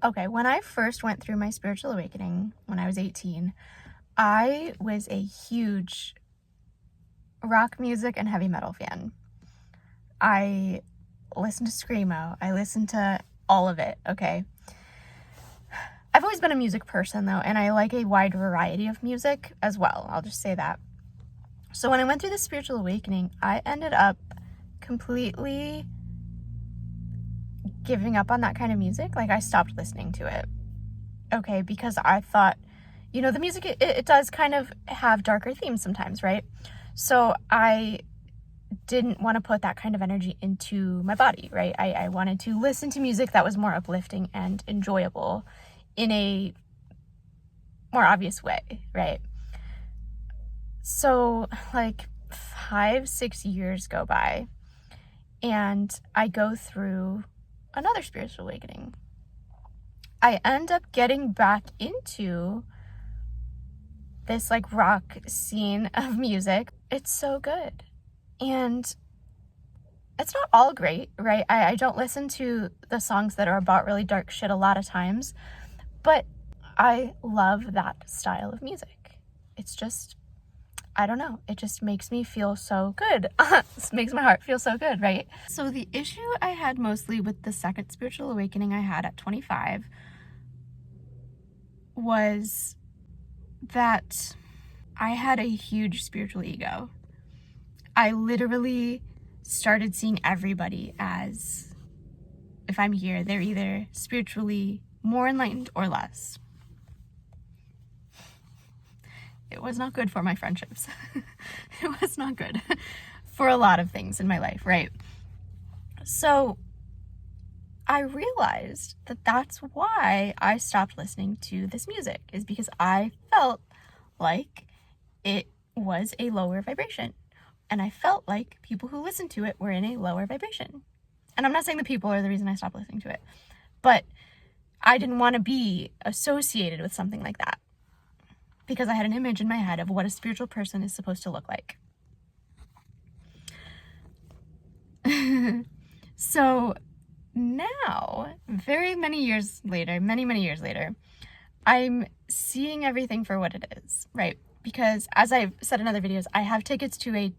Okay, when I first went through my spiritual awakening when I was 18, I was a huge rock music and heavy metal fan. I listened to Screamo. I listened to all of it, okay? I've always been a music person, though, and I like a wide variety of music as well. I'll just say that. So when I went through the spiritual awakening, I ended up completely giving up on that kind of music. Like, I stopped listening to it, okay? Because I thought, the music, it does kind of have darker themes sometimes, right? So I didn't want to put that kind of energy into my body, right? I wanted to listen to music that was more uplifting and enjoyable in a more obvious way, right? So like 5-6 years go by and I go through another spiritual awakening. I end up getting back into this like rock scene of music. It's so good. And it's not all great, right? I don't listen to the songs that are about really dark shit a lot of times, but I love that style of music. It's just, I don't know, it just makes me feel so good. It makes my heart feel so good, right? So the issue I had mostly with the second spiritual awakening I had at 25 was that I had a huge spiritual ego. I literally started seeing everybody as, if I'm here, they're either spiritually more enlightened or less. It was not good for my friendships. It was not good for a lot of things in my life, right? So I realized that that's why I stopped listening to this music, is because I felt like it was a lower vibration. And I felt like people who listened to it were in a lower vibration. And I'm not saying the people are the reason I stopped listening to it, but I didn't want to be associated with something like that because I had an image in my head of what a spiritual person is supposed to look like. So now, many years later, I'm seeing everything for what it is, right? Because as I've said in other videos, I have tickets to a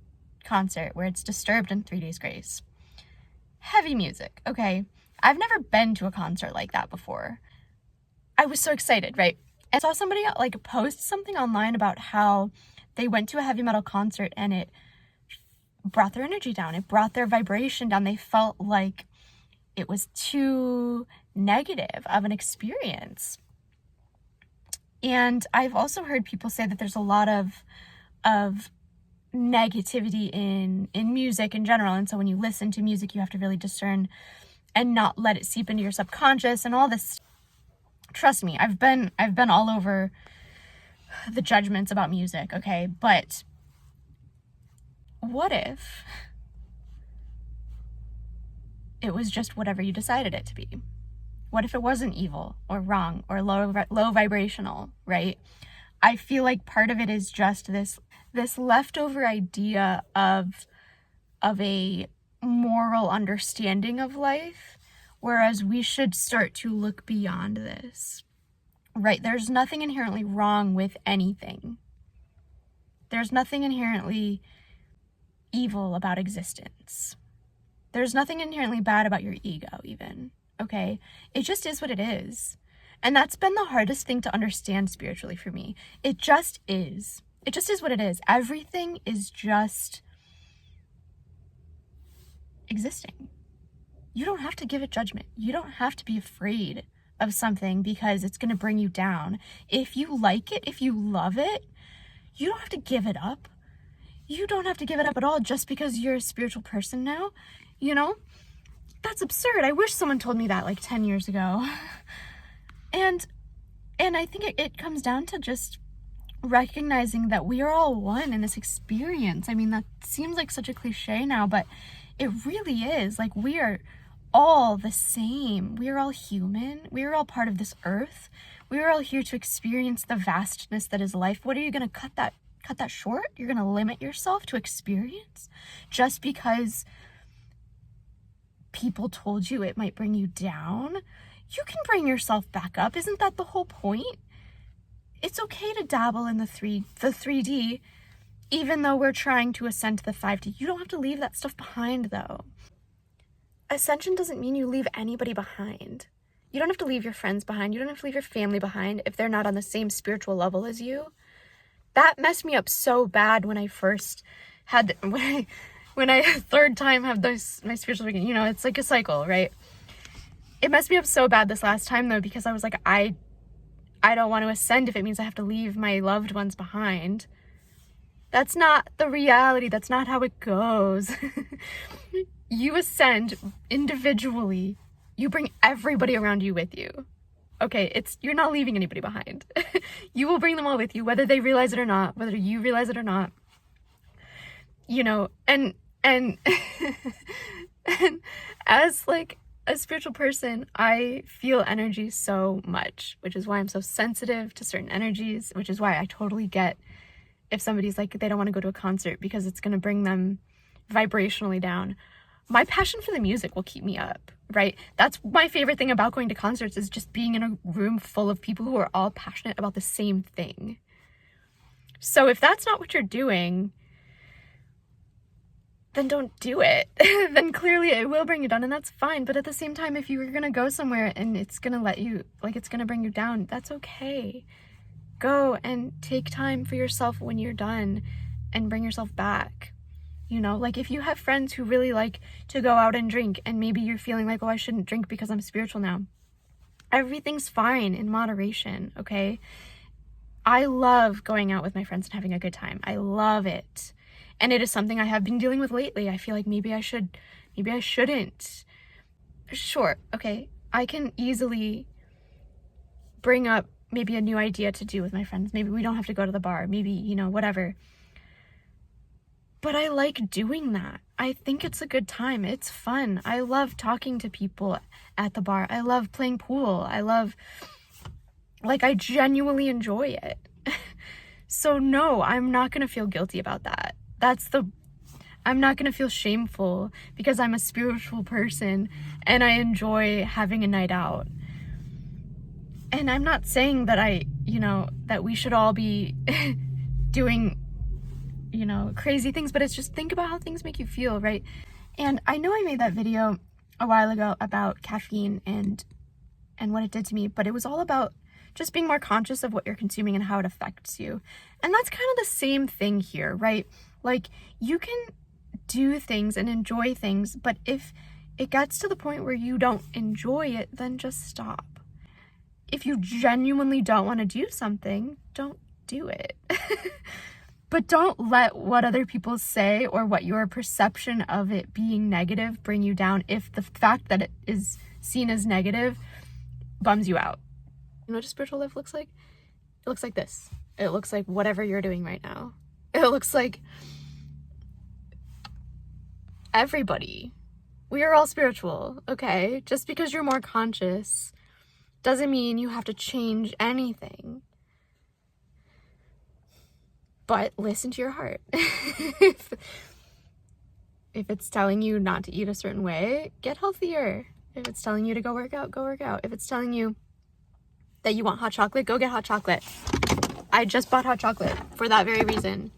concert where it's Disturbed and 3 Days Grace. Heavy music, okay? I've never been to a concert like that before. I was so excited, right? And I saw somebody like post something online about how they went to a heavy metal concert and it brought their energy down. It brought their vibration down. They felt like it was too negative of an experience. And I've also heard people say that there's a lot of negativity in music in general, and so when you listen to music you have to really discern and not let it seep into your subconscious and all this. Trust me, I've been all over the judgments about music, okay? But what if it was just whatever you decided it to be? What if it wasn't evil or wrong or low vibrational, right? I feel like part of it is just this leftover idea of a moral understanding of life, whereas we should start to look beyond this, right? There's nothing inherently wrong with anything. There's nothing inherently evil about existence. There's nothing inherently bad about your ego even, okay? It just is what it is. And that's been the hardest thing to understand spiritually for me. It just is. It just is what it is. Everything is just existing. You don't have to give it judgment. You don't have to be afraid of something because it's going to bring you down. If you like it, if you love it, you don't have to give it up. You don't have to give it up at all just because you're a spiritual person now. That's absurd. I wish someone told me that like 10 years ago. And I think it comes down to just recognizing that we are all one in this experience. I mean, that seems like such a cliche now, but it really is. Like, we are all the same. We are all human. We are all part of this earth. We are all here to experience the vastness that is life. What are you going to cut that short? You're going to limit yourself to experience just because people told you it might bring you down? you can bring yourself back up. Isn't that the whole point? It's okay to dabble in the 3D, even though we're trying to ascend to the 5D. You don't have to leave that stuff behind, though. Ascension doesn't mean you leave anybody behind. You don't have to leave your friends behind. You don't have to leave your family behind if they're not on the same spiritual level as you. That messed me up so bad when I first had, when I third time had my spiritual awakening. You know, it's like a cycle, right? It messed me up so bad this last time, though, because I was like, I don't want to ascend if it means I have to leave my loved ones behind. That's not the reality. That's not how it goes. You ascend individually. You bring everybody around you with you. Okay, you're not leaving anybody behind. You will bring them all with you, whether they realize it or not, whether you realize it or not. You know, and and as like a spiritual person, I feel energy so much, which is why I'm so sensitive to certain energies, which is why I totally get if somebody's like, they don't want to go to a concert because it's going to bring them vibrationally down. My passion for the music will keep me up, right? That's my favorite thing about going to concerts, is just being in a room full of people who are all passionate about the same thing. So if that's not what you're doing, then don't do it. Then clearly it will bring you down, and that's fine. But at the same time, if you were going to go somewhere and it's going to it's going to bring you down, that's okay. Go and take time for yourself when you're done and bring yourself back. You know, like if you have friends who really like to go out and drink, and maybe you're feeling like, oh, I shouldn't drink because I'm spiritual now. Everything's fine in moderation, okay? I love going out with my friends and having a good time. I love it. And it is something I have been dealing with lately. I feel like maybe I shouldn't. Sure, okay. I can easily bring up maybe a new idea to do with my friends. Maybe we don't have to go to the bar. Maybe, you know, whatever. But I like doing that. I think it's a good time. It's fun. I love talking to people at the bar. I love playing pool. I genuinely enjoy it. So no, I'm not going to feel guilty about that. I'm not going to feel shameful because I'm a spiritual person and I enjoy having a night out. And I'm not saying that that we should all be doing, crazy things, but it's just, think about how things make you feel, right? And I know I made that video a while ago about caffeine and what it did to me, but it was all about just being more conscious of what you're consuming and how it affects you. And that's kind of the same thing here, right? Like, you can do things and enjoy things, but if it gets to the point where you don't enjoy it, then just stop. If you genuinely don't want to do something, don't do it. But don't let what other people say or what your perception of it being negative bring you down if the fact that it is seen as negative bums you out. You know what a spiritual life looks like? It looks like this. It looks like whatever you're doing right now. It looks like everybody. We are all spiritual, okay? Just because you're more conscious doesn't mean you have to change anything. But listen to your heart. If it's telling you not to eat a certain way, get healthier. If it's telling you to go work out, go work out. If it's telling you that you want hot chocolate, go get hot chocolate. I just bought hot chocolate for that very reason.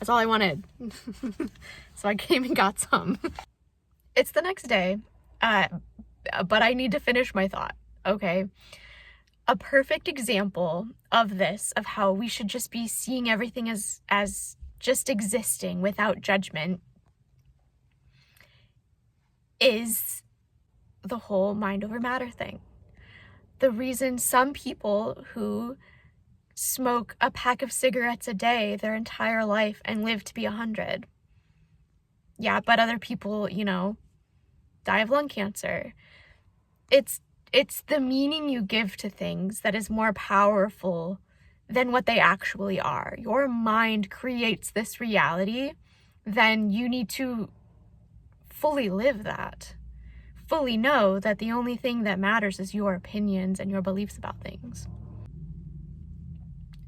That's all I wanted. So I came and got some. It's the next day, but I need to finish my thought, okay? A perfect example of this, of how we should just be seeing everything as just existing without judgment, is the whole mind over matter thing. The reason some people who smoke a pack of cigarettes a day their entire life and live to be 100. Yeah, but other people, die of lung cancer. It's the meaning you give to things that is more powerful than what they actually are. Your mind creates this reality, then you need to fully live that. Fully know that the only thing that matters is your opinions and your beliefs about things.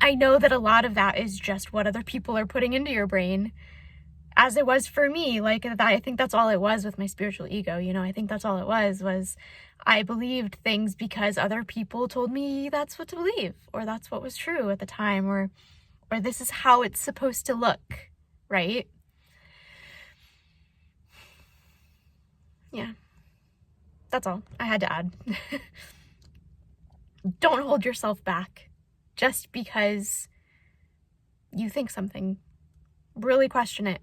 I know that a lot of that is just what other people are putting into your brain. as it was for me. Like, that, I think that's all it was with my spiritual ego, you know. I think that's all it was I believed things because other people told me that's what to believe, or that's what was true at the time, or this is how it's supposed to look, right? Yeah. That's all I had to add. Don't hold yourself back just because you think something. Really question it.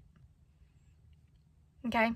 Okay?